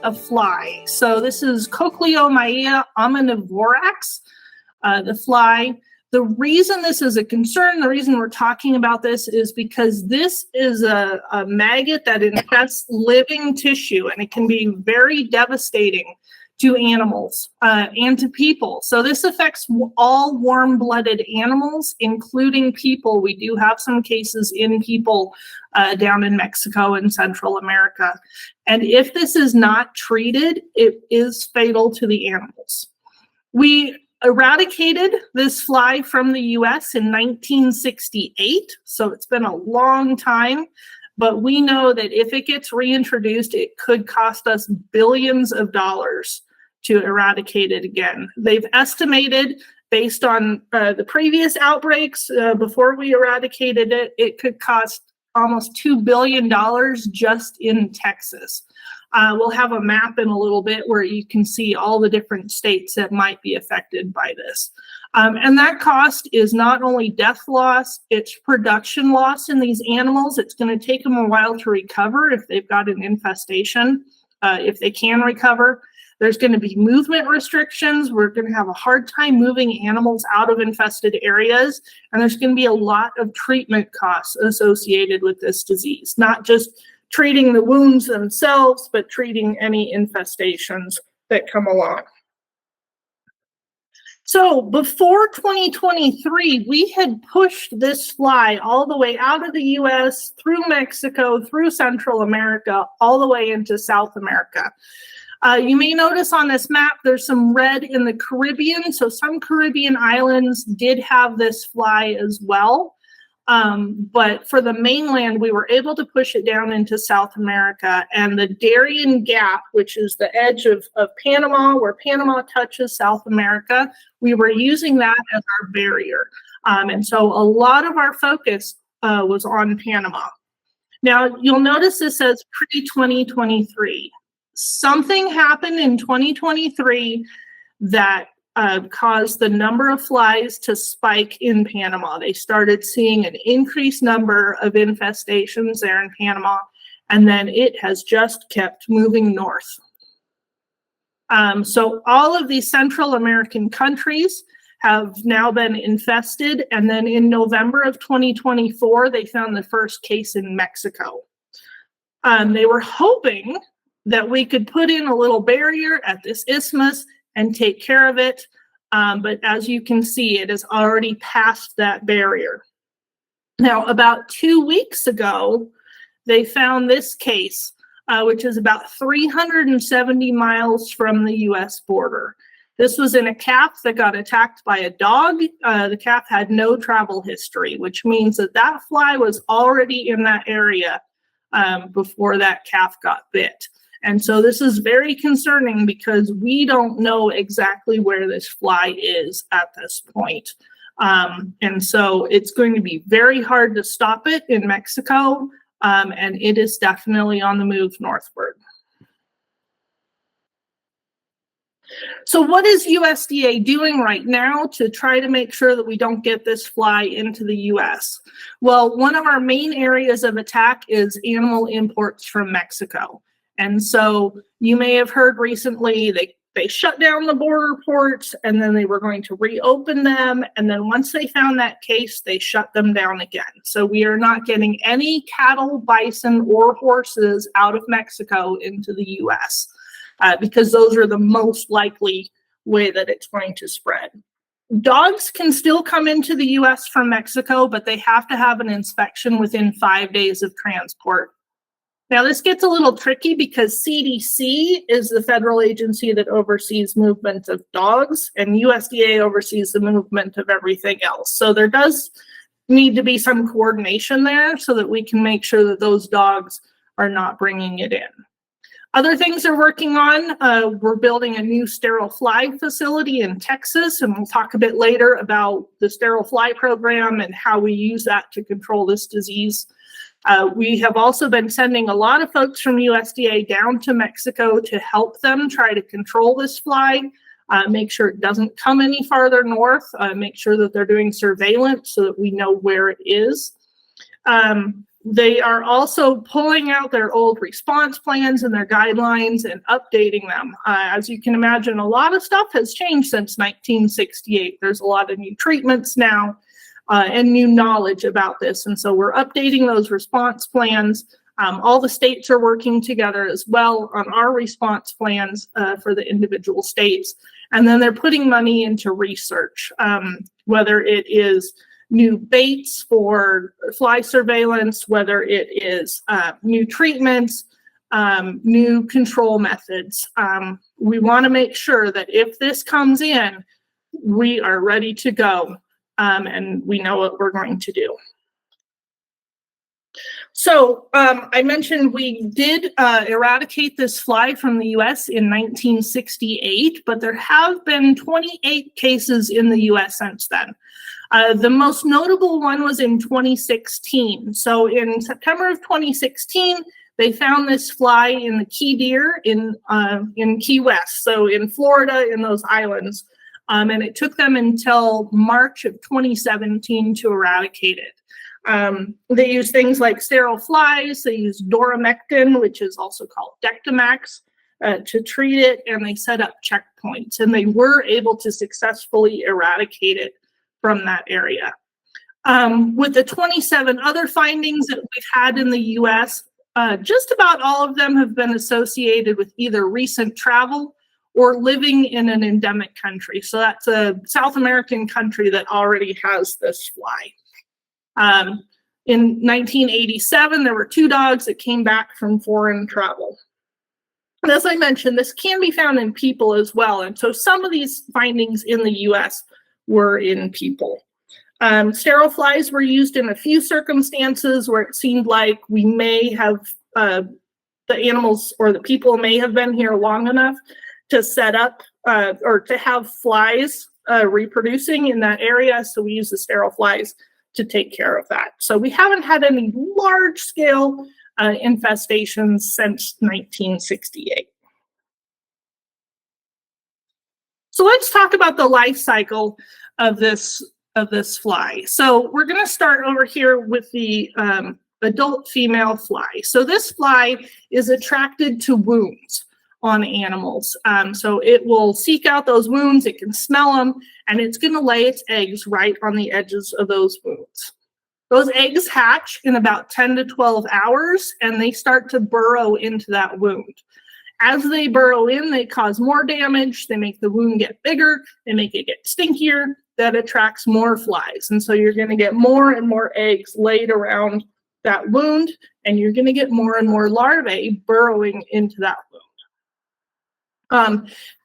a fly. So this is Cochleomyia omnivorax, the fly. The reason this is a concern, the reason we're talking about this is because this is a maggot that infests living tissue, and it can be very devastating to animals and to people. So this affects all warm-blooded animals, including people. We do have some cases in people down in Mexico and Central America. And if this is not treated, it is fatal to the animals. We eradicated this fly from the US in 1968, so it's been a long time. But we know that if it gets reintroduced, it could cost us billions of dollars to eradicate it again. They've estimated, based on the previous outbreaks before we eradicated it, it could cost almost $2 billion just in Texas. We'll have a map in a little bit where you can see all the different states that might be affected by this. And that cost is not only death loss, it's production loss in these animals. It's going to take them a while to recover if they've got an infestation, if they can recover. There's going to be movement restrictions. We're going to have a hard time moving animals out of infested areas. And there's going to be a lot of treatment costs associated with this disease, not just treating the wounds themselves, but treating any infestations that come along. So before 2023, we had pushed this fly all the way out of the US, through Mexico, through Central America, all the way into South America. You may notice on this map, there's some red in the Caribbean. So some Caribbean islands did have this fly as well. But for the mainland, we were able to push it down into South America. And the Darien Gap, which is the edge of Panama, where Panama touches South America, we were using that as our barrier. And so a lot of our focus was on Panama. Now, you'll notice this says pre-2023. Something happened in 2023 that caused the number of flies to spike in Panama. They started seeing an increased number of infestations there in Panama, and then it has just kept moving north. So all of these Central American countries have now been infested, and then in November of 2024, they found the first case in Mexico. They were hoping that we could put in a little barrier at this isthmus and take care of it. But as you can see, it has already passed that barrier. Now, about 2 weeks ago, they found this case, which is about 370 miles from the US border. This was in a calf that got attacked by a dog. The calf had no travel history, which means that that fly was already in that area before that calf got bit. And so this is very concerning because we don't know exactly where this fly is at this point. And so it's going to be very hard to stop it in Mexico, and it is definitely on the move northward. So what is USDA doing right now to try to make sure that we don't get this fly into the US? Well, one of our main areas of attack is animal imports from Mexico. And so you may have heard recently they shut down the border ports, and then they were going to reopen them. And then once they found that case, they shut them down again. So we are not getting any cattle, bison, or horses out of Mexico into the US because those are the most likely way that it's going to spread. Dogs can still come into the US from Mexico, but they have to have an inspection within 5 days of transport. Now, this gets a little tricky because CDC is the federal agency that oversees movement of dogs, and USDA oversees the movement of everything else. So there does need to be some coordination there so that we can make sure that those dogs are not bringing it in. Other things they're working on, we're building a new sterile fly facility in Texas, and we'll talk a bit later about the sterile fly program and how we use that to control this disease. We have also been sending a lot of folks from USDA down to Mexico to help them try to control this fly, make sure it doesn't come any farther north, make sure that they're doing surveillance so that we know where it is. They are also pulling out their old response plans and their guidelines and updating them. As you can imagine, a lot of stuff has changed since 1968. There's a lot of new treatments now and new knowledge about this. And so we're updating those response plans. All the states are working together as well on our response plans for the individual states. And then they're putting money into research, whether it is new baits for fly surveillance, whether it is new treatments, new control methods. We want to make sure that if this comes in, we are ready to go and we know what we're going to do. So I mentioned we did eradicate this fly from the US in 1968, but there have been 28 cases in the US since then. The most notable one was in 2016. So in September of 2016, they found this fly in the Key Deer in Key West, so in Florida, in those islands. And it took them until March of 2017 to eradicate it. They use things like sterile flies, they use doramectin, which is also called Dectomax, to treat it, and they set up checkpoints, and they were able to successfully eradicate it from that area. With the 27 other findings that we've had in the US, just about all of them have been associated with either recent travel or living in an endemic country. So that's a South American country that already has this fly. In 1987, there were 2 dogs that came back from foreign travel. And as I mentioned, this can be found in people as well. And so some of these findings in the US were in people. Sterile flies were used in a few circumstances where it seemed like we may have, the animals or the people may have been here long enough to set up or to have flies reproducing in that area. So we use the sterile flies to take care of that. So we haven't had any large-scale infestations since 1968. So let's talk about the life cycle of this fly. So we're going to start over here with the adult female fly. So this fly is attracted to wounds on animals. So it will seek out those wounds, it can smell them, and it's going to lay its eggs right on the edges of those wounds. Those eggs hatch in about 10 to 12 hours, and they start to burrow into that wound. As they burrow in, they cause more damage, they make the wound get bigger, they make it get stinkier, that attracts more flies. And so you're going to get more and more eggs laid around that wound, and you're going to get more and more larvae burrowing into that wound.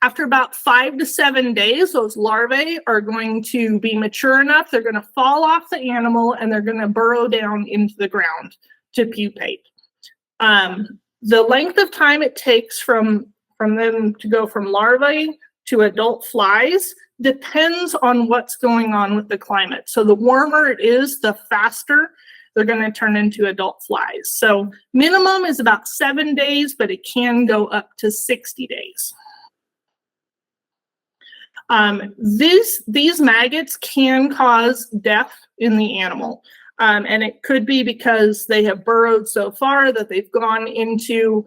After about 5 to 7 days, those larvae are going to be mature enough. They're going to fall off the animal and they're going to burrow down into the ground to pupate. The length of time it takes from them to go from larvae to adult flies depends on what's going on with the climate. So the warmer it is, the faster they're going to turn into adult flies. So minimum is about 7 days, but it can go up to 60 days. These maggots can cause death in the animal. And it could be because they have burrowed so far that they've gone into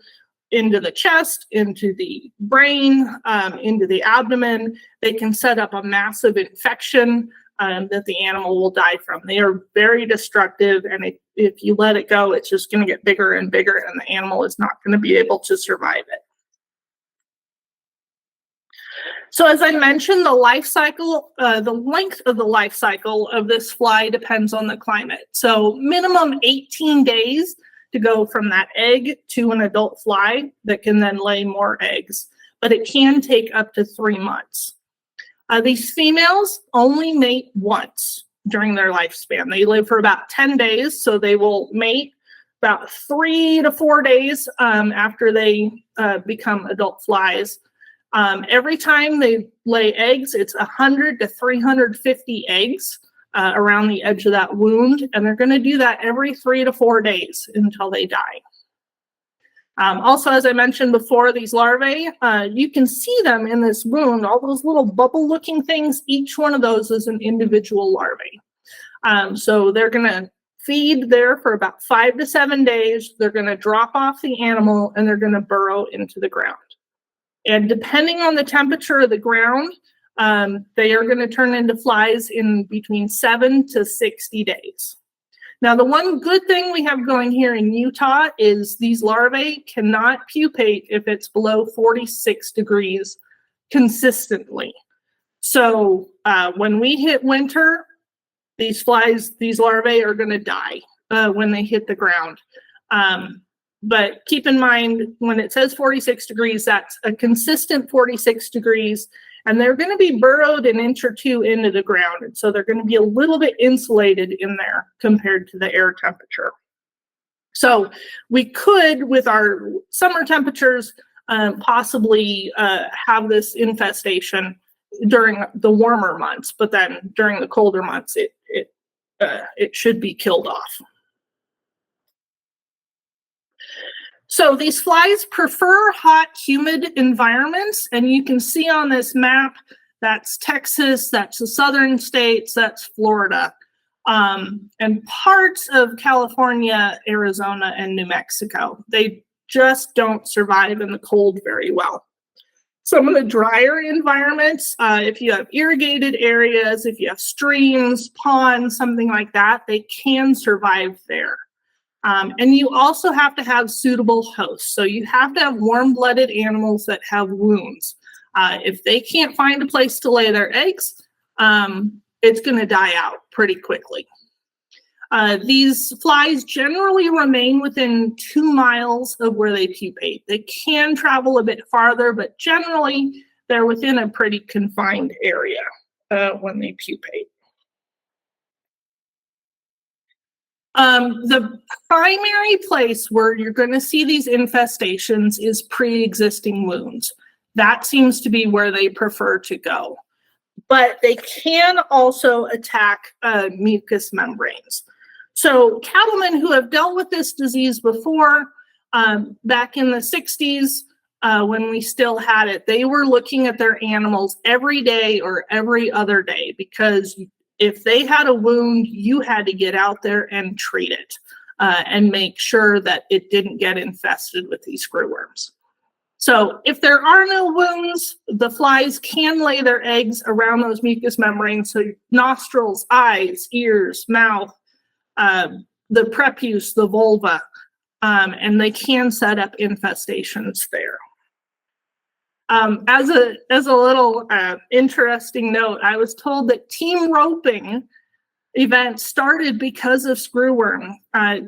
the chest, into the brain, into the abdomen. They can set up a massive infection that the animal will die from. They are very destructive, and if you let it go, it's just going to get bigger and bigger, and the animal is not going to be able to survive it. So as I mentioned, the life cycle, the length of the life cycle of this fly depends on the climate. So minimum 18 days to go from that egg to an adult fly that can then lay more eggs, but it can take up to 3 months. These females only mate once during their lifespan. They live for about 10 days, so they will mate about 3 to 4 days after they become adult flies. Every time they lay eggs, it's 100 to 350 eggs around the edge of that wound, and they're going to do that every 3 to 4 days until they die. Also, as I mentioned before, these larvae, you can see them in this wound, all those little bubble-looking things. Each one of those is an individual larvae. So they're going to feed there for about 5 to 7 days. They're going to drop off the animal and they're going to burrow into the ground. And depending on the temperature of the ground, they are going to turn into flies in between 7 to 60 days. Now, the one good thing we have going here in Utah is these larvae cannot pupate if it's below 46 degrees consistently. So when we hit winter, these larvae are going to die when they hit the ground. But keep in mind, when it says 46 degrees, that's a consistent 46 degrees, and they're going to be burrowed an inch or two into the ground. And so they're going to be a little bit insulated in there compared to the air temperature. So we could, with our summer temperatures, possibly have this infestation during the warmer months, but then during the colder months, it should be killed off. So these flies prefer hot, humid environments, and you can see on this map, that's Texas, that's the southern states, that's Florida, and parts of California, Arizona, and New Mexico. They just don't survive in the cold very well. Some of the drier environments, if you have irrigated areas, if you have streams, ponds, something like that, they can survive there. And you also have to have suitable hosts. So you have to have warm-blooded animals that have wounds. If they can't find a place to lay their eggs, it's going to die out pretty quickly. These flies generally remain within 2 miles of where they pupate. They can travel a bit farther, but generally they're within a pretty confined area when they pupate. The primary place where you're going to see these infestations is pre-existing wounds. That seems to be where they prefer to go. But they can also attack mucous membranes. So cattlemen who have dealt with this disease before, back in the 60s, when we still had it, they were looking at their animals every day or every other day, because if they had a wound, you had to get out there and treat it and make sure that it didn't get infested with these screwworms. So if there are no wounds, the flies can lay their eggs around those mucous membranes, so nostrils, eyes, ears, mouth, the prepuce, the vulva, and they can set up infestations there. As a little interesting note, I was told that team roping events started because of screwworm.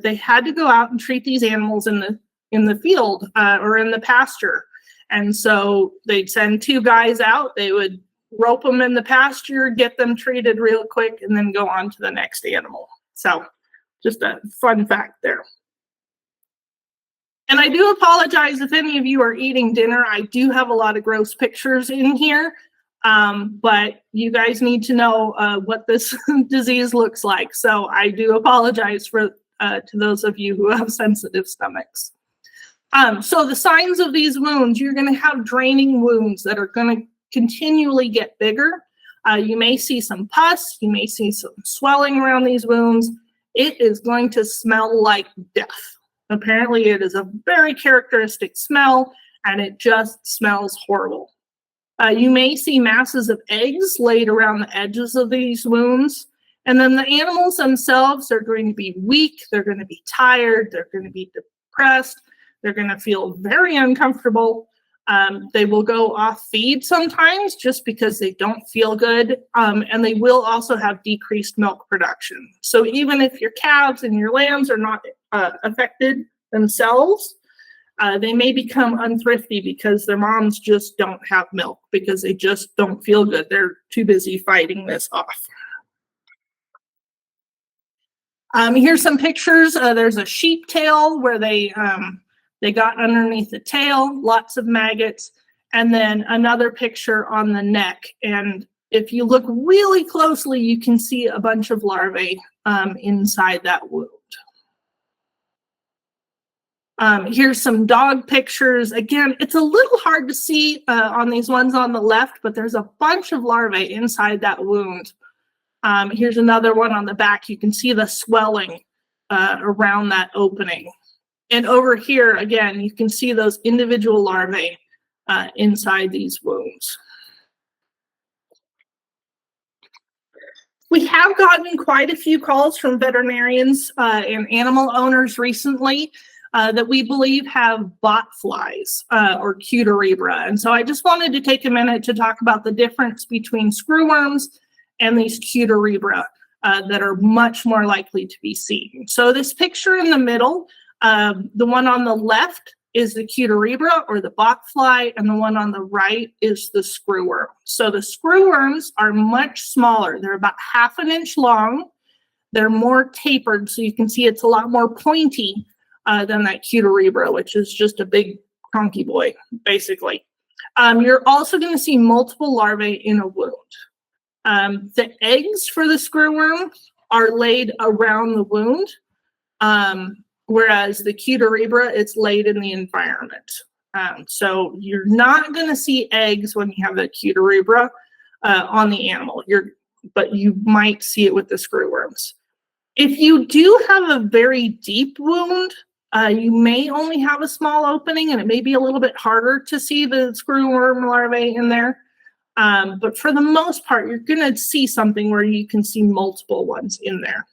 They had to go out and treat these animals in the field or in the pasture, and so they'd send 2 guys out. They would rope them in the pasture, get them treated real quick, and then go on to the next animal. So just a fun fact there. And I do apologize if any of you are eating dinner. I do have a lot of gross pictures in here, but you guys need to know what this disease looks like. So I do apologize to those of you who have sensitive stomachs. So the signs of these wounds, you're going to have draining wounds that are going to continually get bigger. You may see some pus. You may see some swelling around these wounds. It is going to smell like death. Apparently, it is a very characteristic smell, and it just smells horrible. You may see masses of eggs laid around the edges of these wounds, and then the animals themselves are going to be weak, they're going to be tired, they're going to be depressed, they're going to feel very uncomfortable. They will go off feed sometimes just because they don't feel good, and they will also have decreased milk production. So even if your calves and your lambs are not affected themselves, they may become unthrifty because their moms just don't have milk because they just don't feel good. They're too busy fighting this off. Here's some pictures. There's a sheep tail where they got underneath the tail, lots of maggots, and then another picture on the neck. And if you look really closely, you can see a bunch of larvae inside that wound. Here's some dog pictures. Again, it's a little hard to see on these ones on the left, but there's a bunch of larvae inside that wound. Here's another one on the back. You can see the swelling around that opening. And over here, again, you can see those individual larvae inside these wounds. We have gotten quite a few calls from veterinarians and animal owners recently that we believe have bot flies or Cuterebra. And so I just wanted to take a minute to talk about the difference between screwworms and these Cuterebra that are much more likely to be seen. So this picture in the middle, the one on the left is the Cuterebra or the bot fly, and the one on the right is the screwworm. So the screwworms are much smaller. They're about ½ an inch long. They're more tapered, so you can see it's a lot more pointy than that Cuterebra, which is just a big cronky boy, basically. You're also going to see multiple larvae in a wound. The eggs for the screwworm are laid around the wound, whereas the Cuterebra, it's laid in the environment. So you're not going to see eggs when you have the Cuterebra on the animal, but you might see it with the screwworms. If you do have a very deep wound, you may only have a small opening, and it may be a little bit harder to see the screwworm larvae in there. But for the most part, you're going to see something where you can see multiple ones in there.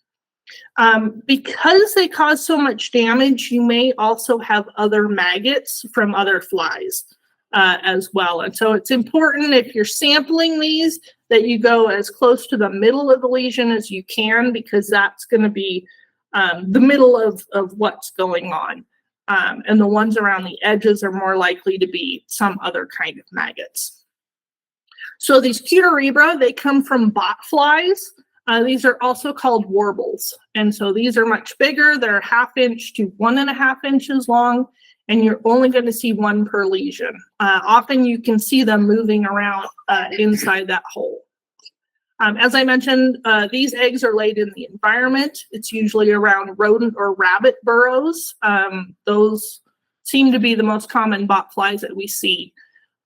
Because they cause so much damage, you may also have other maggots from other flies as well. And so it's important, if you're sampling these, that you go as close to the middle of the lesion as you can, because that's going to be the middle of what's going on. And the ones around the edges are more likely to be some other kind of maggots. So these Cuterebra, they come from bot flies. These are also called warbles. And so these are much bigger. They're ½ inch to 1½ inches long, and you're only going to see one per lesion. Often you can see them moving around inside that hole. As I mentioned, these eggs are laid in the environment. It's usually around rodent or rabbit burrows. Those seem to be the most common bot flies that we see.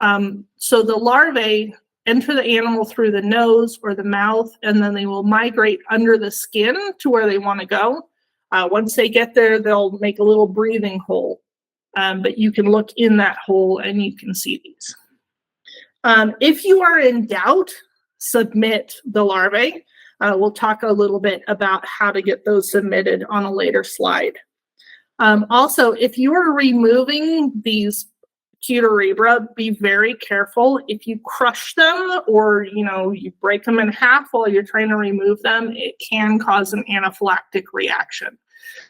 So the larvae enter the animal through the nose or the mouth, and then they will migrate under the skin to where they want to go. Once they get there, they'll make a little breathing hole, but you can look in that hole and you can see these. If you are in doubt, submit the larvae. We'll talk a little bit about how to get those submitted on a later slide. Also, if you are removing these Cuterebra, be very careful. If you crush them or you break them in half while you're trying to remove them, it can cause an anaphylactic reaction.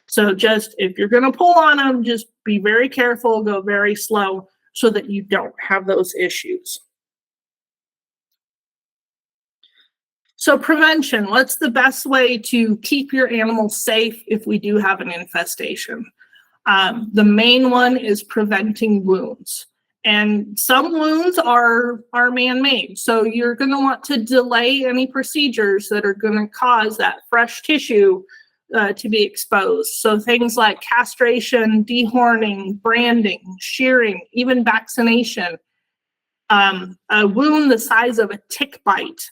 So just, if you're going to pull on them, just be very careful, go very slow so that you don't have those issues. So prevention, what's the best way to keep your animals safe if we do have an infestation? The main one is preventing wounds. And some wounds are man-made. So you're going to want to delay any procedures that are going to cause that fresh tissue to be exposed. So things like castration, dehorning, branding, shearing, even vaccination. A wound the size of a tick bite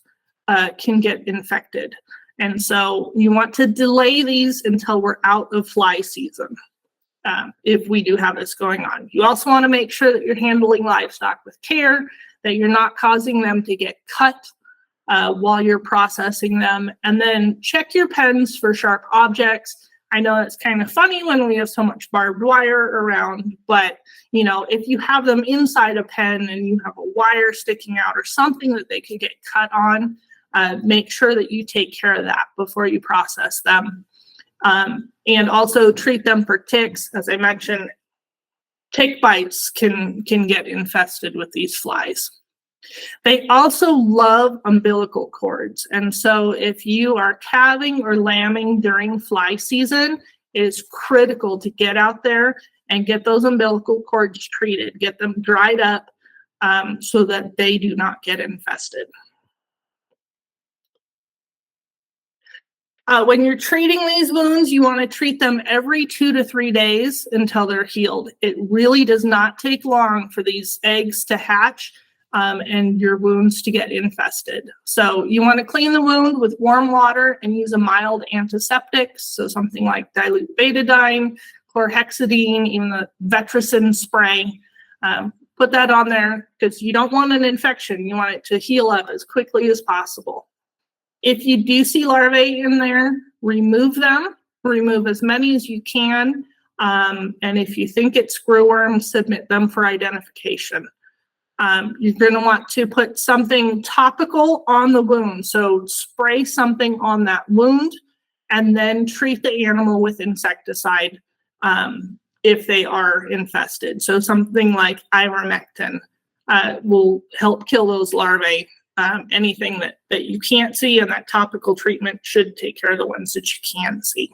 can get infected. And so you want to delay these until we're out of fly season. If we do have this going on. You also want to make sure that you're handling livestock with care, that you're not causing them to get cut while you're processing them, and then check your pens for sharp objects. I know it's kind of funny when we have so much barbed wire around, but if you have them inside a pen and you have a wire sticking out or something that they could get cut on, make sure that you take care of that before you process them. And also treat them for ticks. As I mentioned, tick bites can get infested with these flies. They also love umbilical cords. And so if you are calving or lambing during fly season, it is critical to get out there and get those umbilical cords treated, get them dried up so that they do not get infested. When you're treating these wounds, you want to treat them every 2 to 3 days until they're healed. It really does not take long for these eggs to hatch and your wounds to get infested. So you want to clean the wound with warm water and use a mild antiseptic, so something like dilute betadine, chlorhexidine, even the Vetricin spray. Put that on there because you don't want an infection. You want it to heal up as quickly as possible. If you do see larvae in there, remove them. Remove as many as you can. And if you think it's screwworm, submit them for identification. You're going to want to put something topical on the wound. So spray something on that wound and then treat the animal with insecticide if they are infested. So something like ivermectin will help kill those larvae. Anything that you can't see, and that topical treatment should take care of the ones that you can see.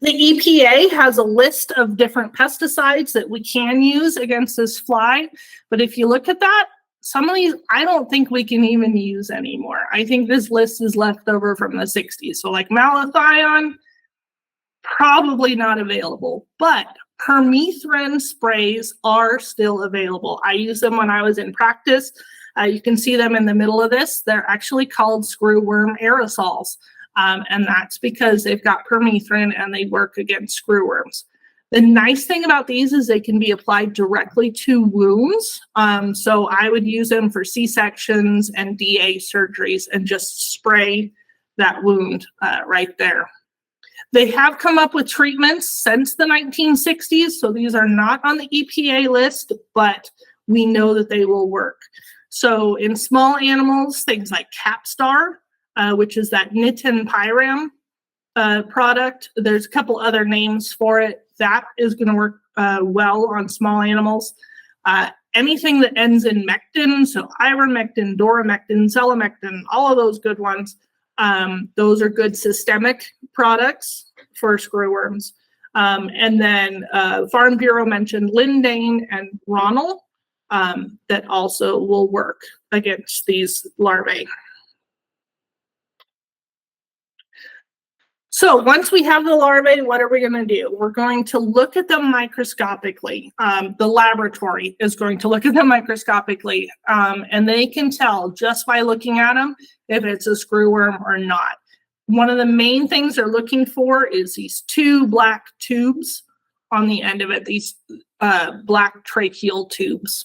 The EPA has a list of different pesticides that we can use against this fly, but if you look at that, some of these I don't think we can even use anymore. I think this list is left over from the 60s. So like malathion, probably not available, but permethrin sprays are still available. I use them when I was in practice. You can see them in the middle of this. They're actually called screwworm aerosols. And that's because they've got permethrin and they work against screwworms. The nice thing about these is they can be applied directly to wounds. So I would use them for C-sections and DA surgeries and just spray that wound right there. They have come up with treatments since the 1960s, so these are not on the EPA list, but we know that they will work. So in small animals, things like Capstar, which is that nitin pyram product. There's a couple other names for it. That is going to work well on small animals. Anything that ends in mectin, so ivermectin, doramectin, selamectin, all of those good ones. Those are good systemic products for screwworms. And then Farm Bureau mentioned lindane and ronal that also will work against these larvae. So once we have the larvae, what are we going to do? We're going to look at them microscopically. The laboratory is going to look at them microscopically, and they can tell just by looking at them if it's a screwworm or not. One of the main things they're looking for is these two black tubes on the end of it, these black tracheal tubes.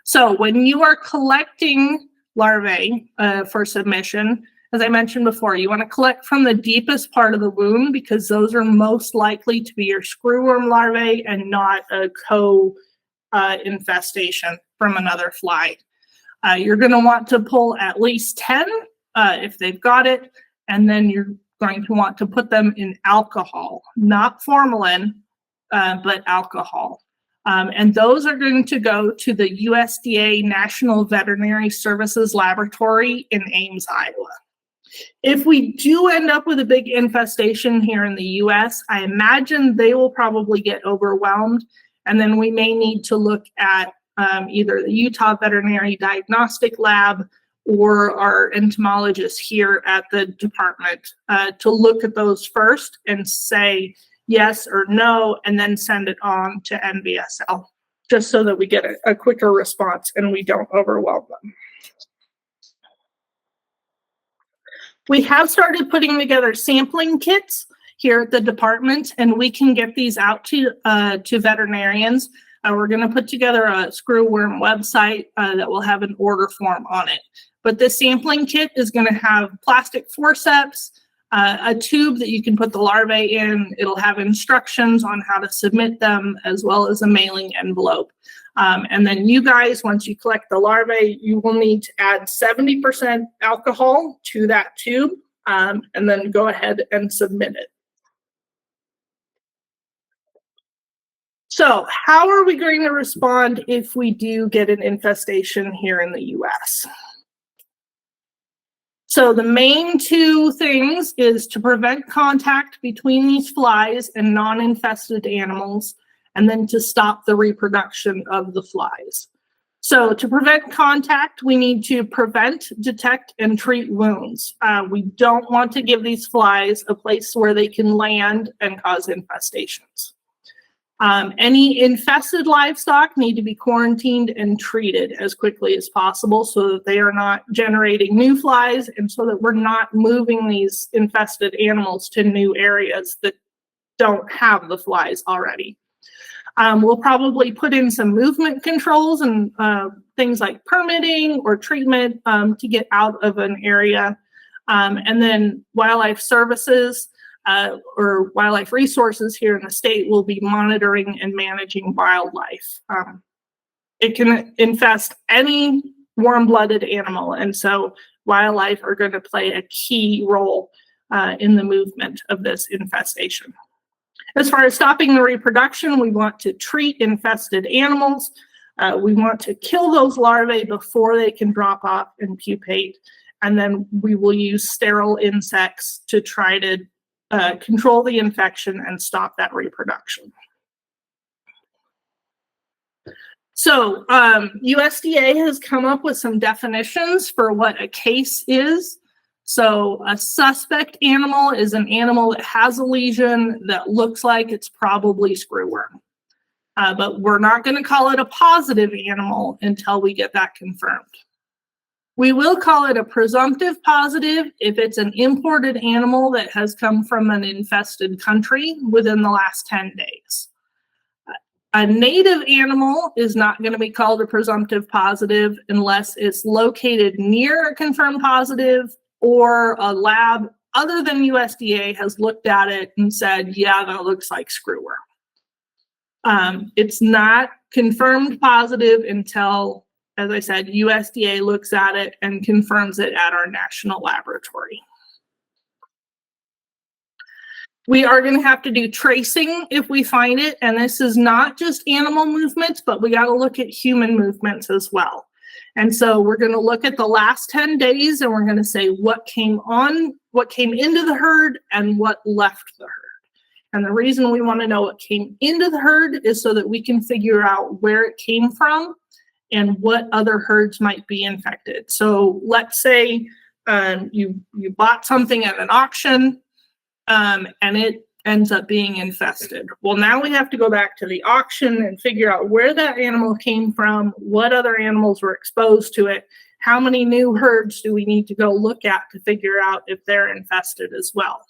So when you are collecting larvae for submission, as I mentioned before, you want to collect from the deepest part of the wound because those are most likely to be your screwworm larvae and not a co-infestation from another fly. You're going to want to pull at least 10 if they've got it, and then you're going to want to put them in alcohol, not formalin, but alcohol. And those are going to go to the USDA National Veterinary Services Laboratory in Ames, Iowa. If we do end up with a big infestation here in the US, I imagine they will probably get overwhelmed, and then we may need to look at either the Utah Veterinary Diagnostic Lab or our entomologists here at the department to look at those first and say yes or no, and then send it on to NVSL, just so that we get a quicker response and we don't overwhelm them. We have started putting together sampling kits here at the department, and we can get these out to veterinarians. We're going to put together a screwworm website that will have an order form on it. But this sampling kit is going to have plastic forceps, a tube that you can put the larvae in. It'll have instructions on how to submit them, as well as a mailing envelope. And then you guys, once you collect the larvae, you will need to add 70% alcohol to that tube, and then go ahead and submit it. So how are we going to respond if we do get an infestation here in the US? So the main two things is to prevent contact between these flies and non-infested animals, and then to stop the reproduction of the flies. So to prevent contact, we need to prevent, detect, and treat wounds. We don't want to give these flies a place where they can land and cause infestations. Any infested livestock need to be quarantined and treated as quickly as possible so that they are not generating new flies and so that we're not moving these infested animals to new areas that don't have the flies already. We'll probably put in some movement controls and things like permitting or treatment to get out of an area. And then wildlife services or wildlife resources here in the state will be monitoring and managing wildlife. It can infest any warm-blooded animal, and so wildlife are going to play a key role in the movement of this infestation. As far as stopping the reproduction, we want to treat infested animals. We want to kill those larvae before they can drop off and pupate. And then we will use sterile insects to try to control the infection and stop that reproduction. So USDA has come up with some definitions for what a case is. So a suspect animal is an animal that has a lesion that looks like it's probably screwworm. But we're not going to call it a positive animal until we get that confirmed. We will call it a presumptive positive if it's an imported animal that has come from an infested country within the last 10 days. A native animal is not going to be called a presumptive positive unless it's located near a confirmed positive or a lab other than USDA has looked at it and said, yeah, that looks like screwworm. It's not confirmed positive until, as I said, USDA looks at it and confirms it at our national laboratory. We are going to have to do tracing if we find it, and this is not just animal movements, but we got to look at human movements as well. And so we're going to look at the last 10 days and we're going to say what came into the herd and what left the herd. And the reason we want to know what came into the herd is so that we can figure out where it came from and what other herds might be infected. So let's say you bought something at an auction and it ends up being infested. Well, now we have to go back to the auction and figure out where that animal came from, what other animals were exposed to it, how many new herds do we need to go look at to figure out if they're infested as well.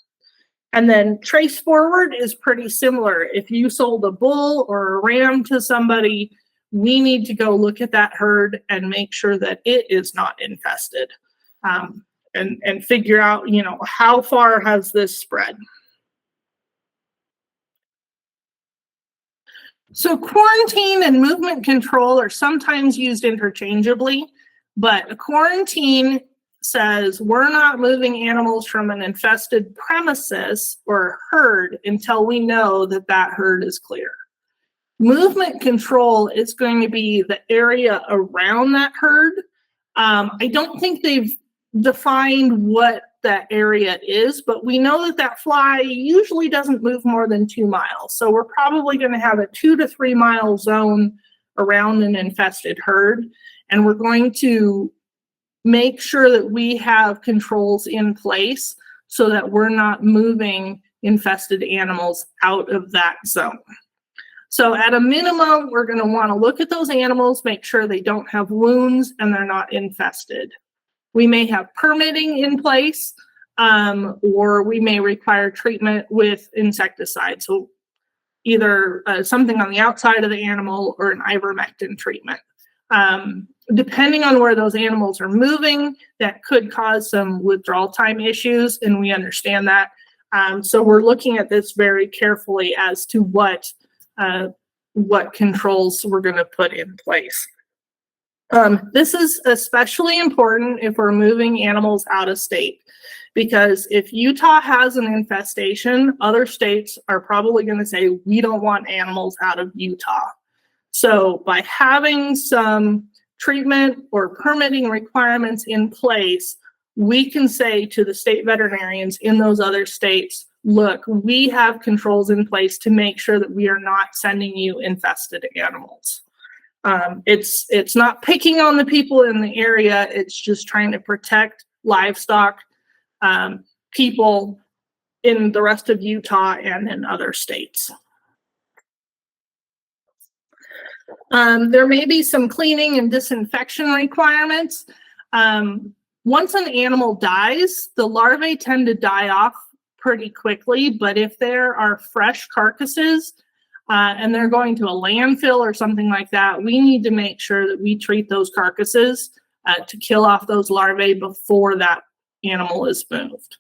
And then trace forward is pretty similar. If you sold a bull or a ram to somebody, we need to go look at that herd and make sure that it is not infested and figure out, you know, how far has this spread. So quarantine and movement control are sometimes used interchangeably, but a quarantine says we're not moving animals from an infested premises or herd until we know that that herd is clear. Movement control is going to be the area around that herd. I don't think they've defined what that area is, but we know that that fly usually doesn't move more than 2 miles. So we're probably going to have a 2 to 3 mile zone around an infested herd. And we're going to make sure that we have controls in place so that we're not moving infested animals out of that zone. So at a minimum, we're going to want to look at those animals, make sure they don't have wounds and they're not infested. We may have permitting in place, or we may require treatment with insecticide. So either something on the outside of the animal or an ivermectin treatment. Depending on where those animals are moving, that could cause some withdrawal time issues, and we understand that. So we're looking at this very carefully as to what controls we're going to put in place. This is especially important if we're moving animals out of state, because if Utah has an infestation, other states are probably going to say, we don't want animals out of Utah. So by having some treatment or permitting requirements in place, we can say to the state veterinarians in those other states, look, we have controls in place to make sure that we are not sending you infested animals. It's not picking on the people in the area. It's just trying to protect livestock, people in the rest of Utah and in other states. There may be some cleaning and disinfection requirements. Once an animal dies, the larvae tend to die off pretty quickly, but if there are fresh carcasses and they're going to a landfill or something like that, we need to make sure that we treat those carcasses to kill off those larvae before that animal is moved.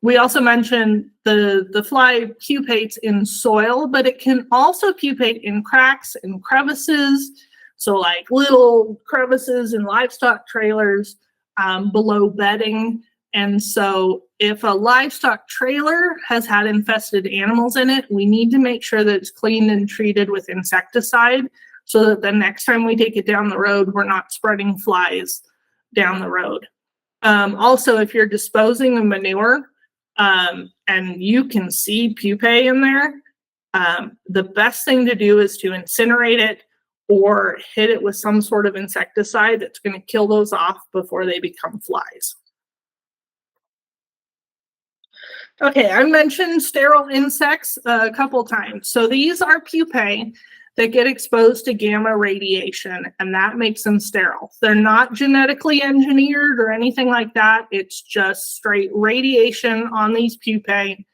We also mentioned the fly pupates in soil, but it can also pupate in cracks and crevices. So like little crevices in livestock trailers below bedding. And so if a livestock trailer has had infested animals in it, we need to make sure that it's cleaned and treated with insecticide so that the next time we take it down the road, we're not spreading flies down the road. Also, if you're disposing of manure and you can see pupae in there, the best thing to do is to incinerate it or hit it with some sort of insecticide that's going to kill those off before they become flies. Okay, I mentioned sterile insects a couple times. So these are pupae that get exposed to gamma radiation, and that makes them sterile. They're not genetically engineered or anything like that. It's just straight radiation on these pupae.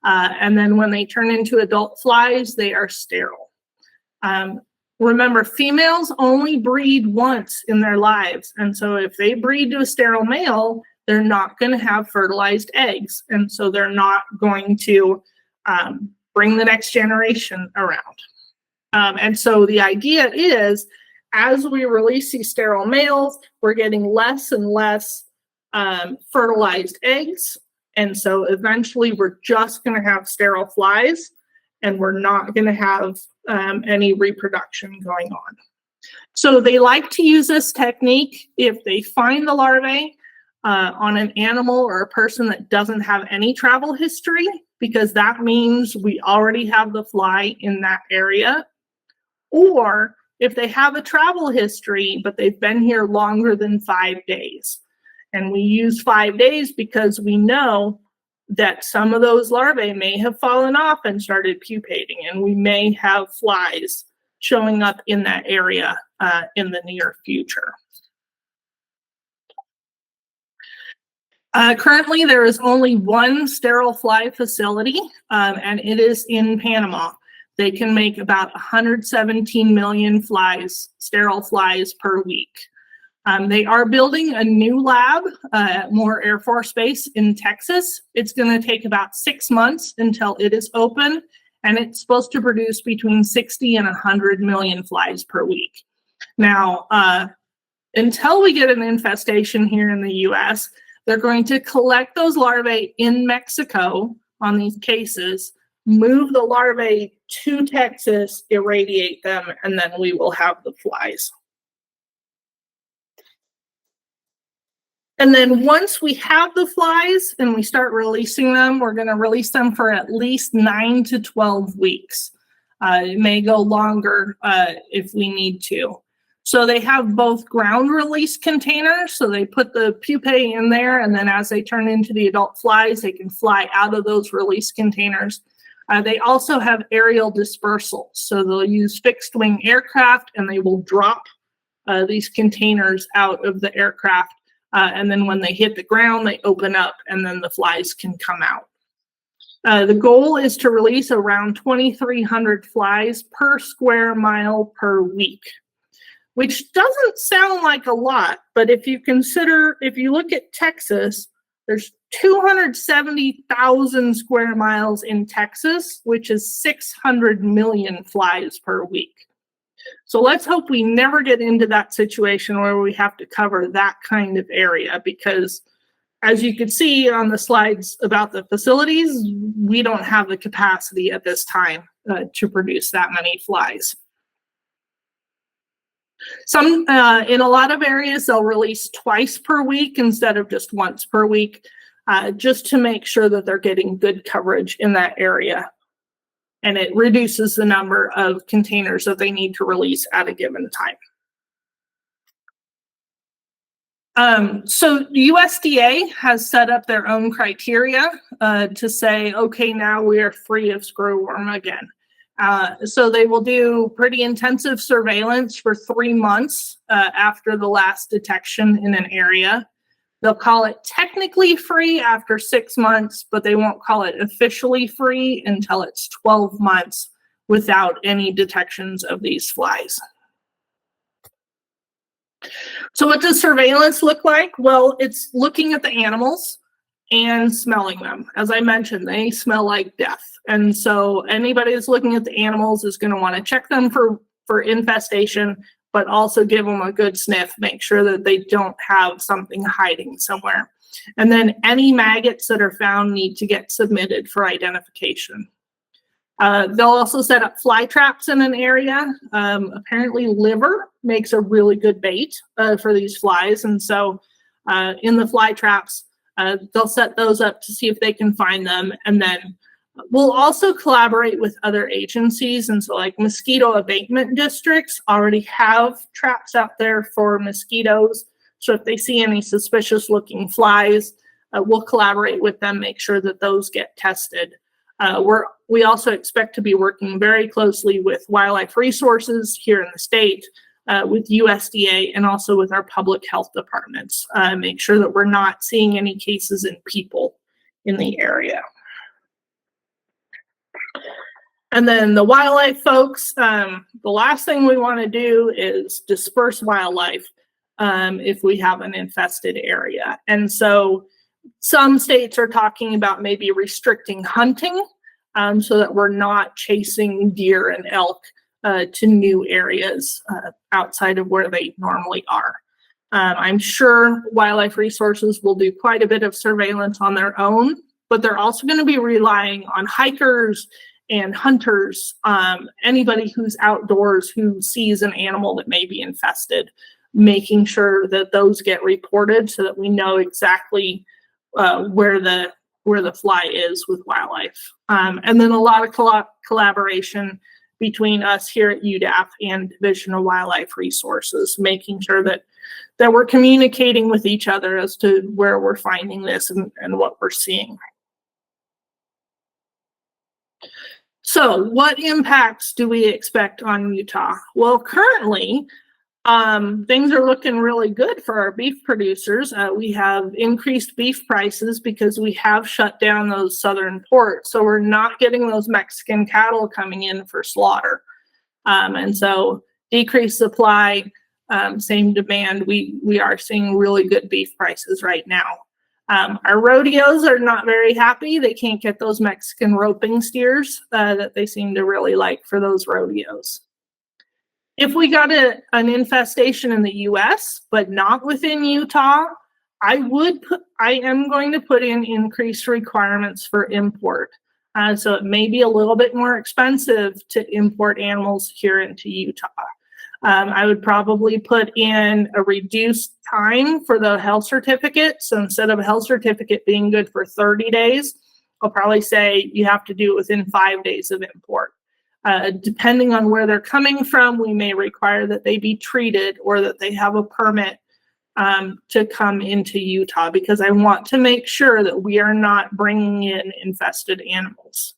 And then when they turn into adult flies, they are sterile. Remember, females only breed once in their lives. And so if they breed to a sterile male, they're not going to have fertilized eggs. And so they're not going to bring the next generation around. And so the idea is, as we release these sterile males, we're getting less and less fertilized eggs. And so eventually we're just going to have sterile flies, and we're not going to have any reproduction going on. So they like to use this technique if they find the larvae on an animal or a person that doesn't have any travel history, because that means we already have the fly in that area. Or if they have a travel history, but they've been here longer than 5 days. And we use 5 days because we know that some of those larvae may have fallen off and started pupating, and we may have flies showing up in that area in the near future. Currently, there is only one sterile fly facility, and it is in Panama. They can make about 117 million flies, sterile flies per week. They are building a new lab at Moore Air Force Base in Texas. It's going to take about 6 months until it is open, and it's supposed to produce between 60 and 100 million flies per week. Now, until we get an infestation here in the US, they're going to collect those larvae in Mexico on these cases, move the larvae to Texas, irradiate them, and then we will have the flies. And then once we have the flies and we start releasing them, we're going to release them for at least 9 to 12 weeks. It may go longer if we need to. So they have both ground release containers. So they put the pupae in there, and then as they turn into the adult flies, they can fly out of those release containers. They also have aerial dispersal. So they'll use fixed wing aircraft, and they will drop these containers out of the aircraft. And then when they hit the ground, they open up, and then the flies can come out. The goal is to release around 2,300 flies per square mile per week, which doesn't sound like a lot, but if you consider, if you look at Texas, there's 270,000 square miles in Texas, which is 600 million flies per week. So let's hope we never get into that situation where we have to cover that kind of area, because as you can see on the slides about the facilities, we don't have the capacity at this time to produce that many flies. Some, in a lot of areas, they'll release twice per week instead of just once per week, just to make sure that they're getting good coverage in that area. And it reduces the number of containers that they need to release at a given time. So USDA has set up their own criteria to say, okay, now we are free of screwworm again. So they will do pretty intensive surveillance for 3 months after the last detection in an area. They'll call it technically free after 6 months, but they won't call it officially free until it's 12 months without any detections of these flies. So what does surveillance look like? Well, it's looking at the animals and smelling them. As I mentioned, they smell like death. And so anybody that's looking at the animals is going to want to check them for infestation, but also give them a good sniff, make sure that they don't have something hiding somewhere. And then any maggots that are found need to get submitted for identification. They'll also set up fly traps in an area. Apparently liver makes a really good bait for these flies. And so in the fly traps, they'll set those up to see if they can find them. And then we'll also collaborate with other agencies. And so like mosquito abatement districts already have traps out there for mosquitoes. So if they see any suspicious looking flies, we'll collaborate with them, make sure that those get tested. We also expect to be working very closely with wildlife resources here in the state, with USDA, and also with our public health departments, make sure that we're not seeing any cases in people in the area. And then the wildlife folks, the last thing we want to do is disperse wildlife if we have an infested area. And so some states are talking about maybe restricting hunting so that we're not chasing deer and elk to new areas outside of where they normally are. I'm sure wildlife resources will do quite a bit of surveillance on their own, but they're also going to be relying on hikers and hunters, anybody who's outdoors who sees an animal that may be infested, making sure that those get reported so that we know exactly where the fly is with wildlife. And then a lot of collaboration between us here at UDAF and Division of Wildlife Resources, making sure that we're communicating with each other as to where we're finding this and what we're seeing. So what impacts do we expect on Utah? Well, currently, things are looking really good for our beef producers. We have increased beef prices because we have shut down those southern ports. So we're not getting those Mexican cattle coming in for slaughter. And so decreased supply, same demand. We are seeing really good beef prices right now. Our rodeos are not very happy. They can't get those Mexican roping steers that they seem to really like for those rodeos. If we got an infestation in the US, but not within Utah, I am going to put in increased requirements for import. So it may be a little bit more expensive to import animals here into Utah. I would probably put in a reduced time for the health certificate. So instead of a health certificate being good for 30 days, I'll probably say you have to do it within 5 days of import. Depending on where they're coming from, we may require that they be treated or that they have a permit to come into Utah, because I want to make sure that we are not bringing in infested animals.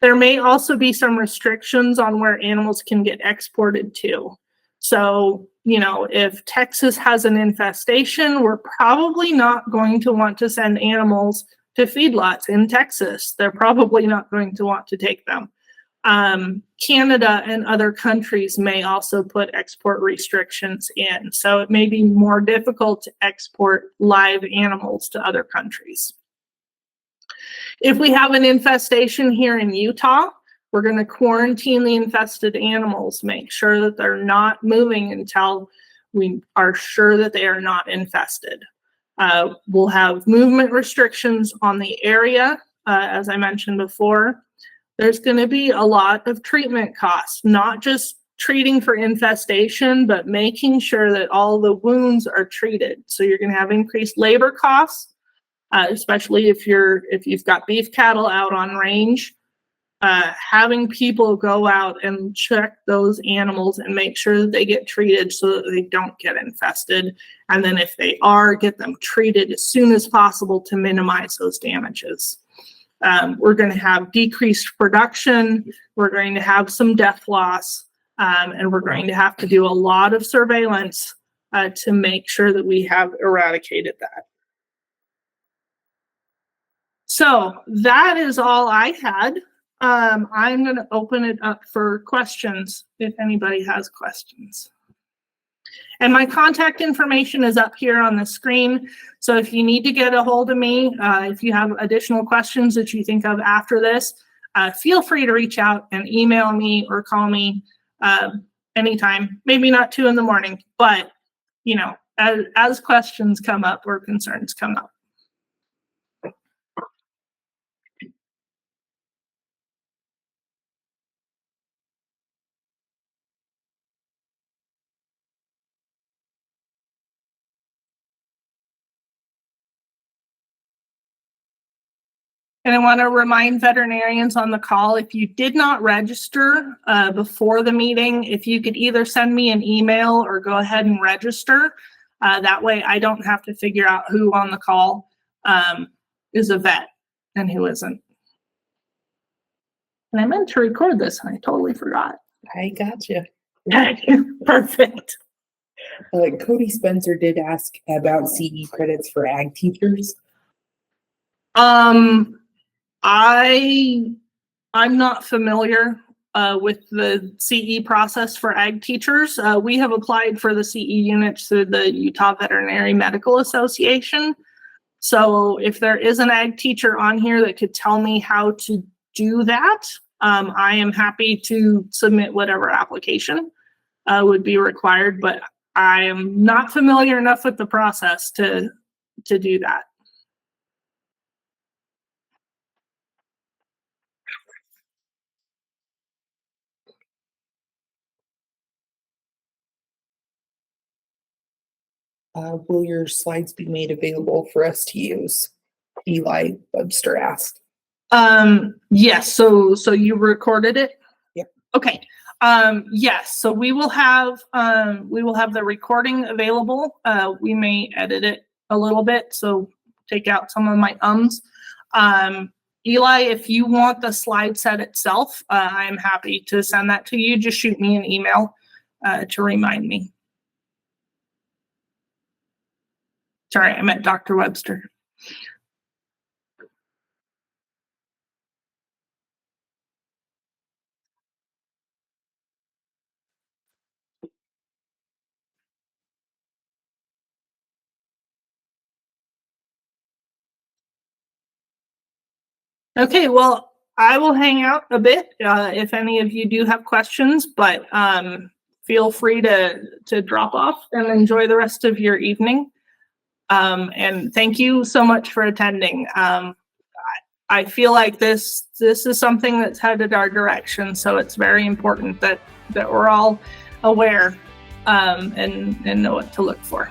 There may also be some restrictions on where animals can get exported to. So, if Texas has an infestation, we're probably not going to want to send animals to feedlots in Texas. They're probably not going to want to take them. Canada and other countries may also put export restrictions in. So it may be more difficult to export live animals to other countries. If we have an infestation here in Utah, we're going to quarantine the infested animals, make sure that they're not moving until we are sure that they are not infested. We'll have movement restrictions on the area, as I mentioned before. There's going to be a lot of treatment costs, not just treating for infestation, but making sure that all the wounds are treated. So you're going to have increased labor costs, especially if you've got beef cattle out on range. Having people go out and check those animals and make sure that they get treated so that they don't get infested. And then if they are, get them treated as soon as possible to minimize those damages. We're going to have decreased production. We're going to have some death loss, and we're going to have to do a lot of surveillance to make sure that we have eradicated that. So that is all I had. I'm going to open it up for questions if anybody has questions. And my contact information is up here on the screen. So if you need to get a hold of me, if you have additional questions that you think of after this, feel free to reach out and email me or call me anytime. Maybe not 2 a.m, but you know, as questions come up or concerns come up. And I want to remind veterinarians on the call, if you did not register before the meeting, if you could either send me an email or go ahead and register. That way I don't have to figure out who on the call is a vet and who isn't. And I meant to record this and I totally forgot. I gotcha. Perfect. Cody Spencer did ask about CE credits for ag teachers. I'm not familiar with the CE process for ag teachers. We have applied for the CE units through the Utah Veterinary Medical Association. So if there is an ag teacher on here that could tell me how to do that, I am happy to submit whatever application would be required, but I am not familiar enough with the process to do that. Will your slides be made available for us to use? Eli Webster asked. Yes. So you recorded it? Yep. Okay. Yes. So we will have the recording available. We may edit it a little bit, so take out some of my ums. Eli, if you want the slide set itself, I'm happy to send that to you. Just shoot me an email to remind me. Sorry, I meant Dr. Webster. Okay, well, I will hang out a bit if any of you do have questions, but feel free to drop off and enjoy the rest of your evening. And thank you so much for attending. I feel like this is something that's headed our direction, so it's very important that we're all aware and know what to look for.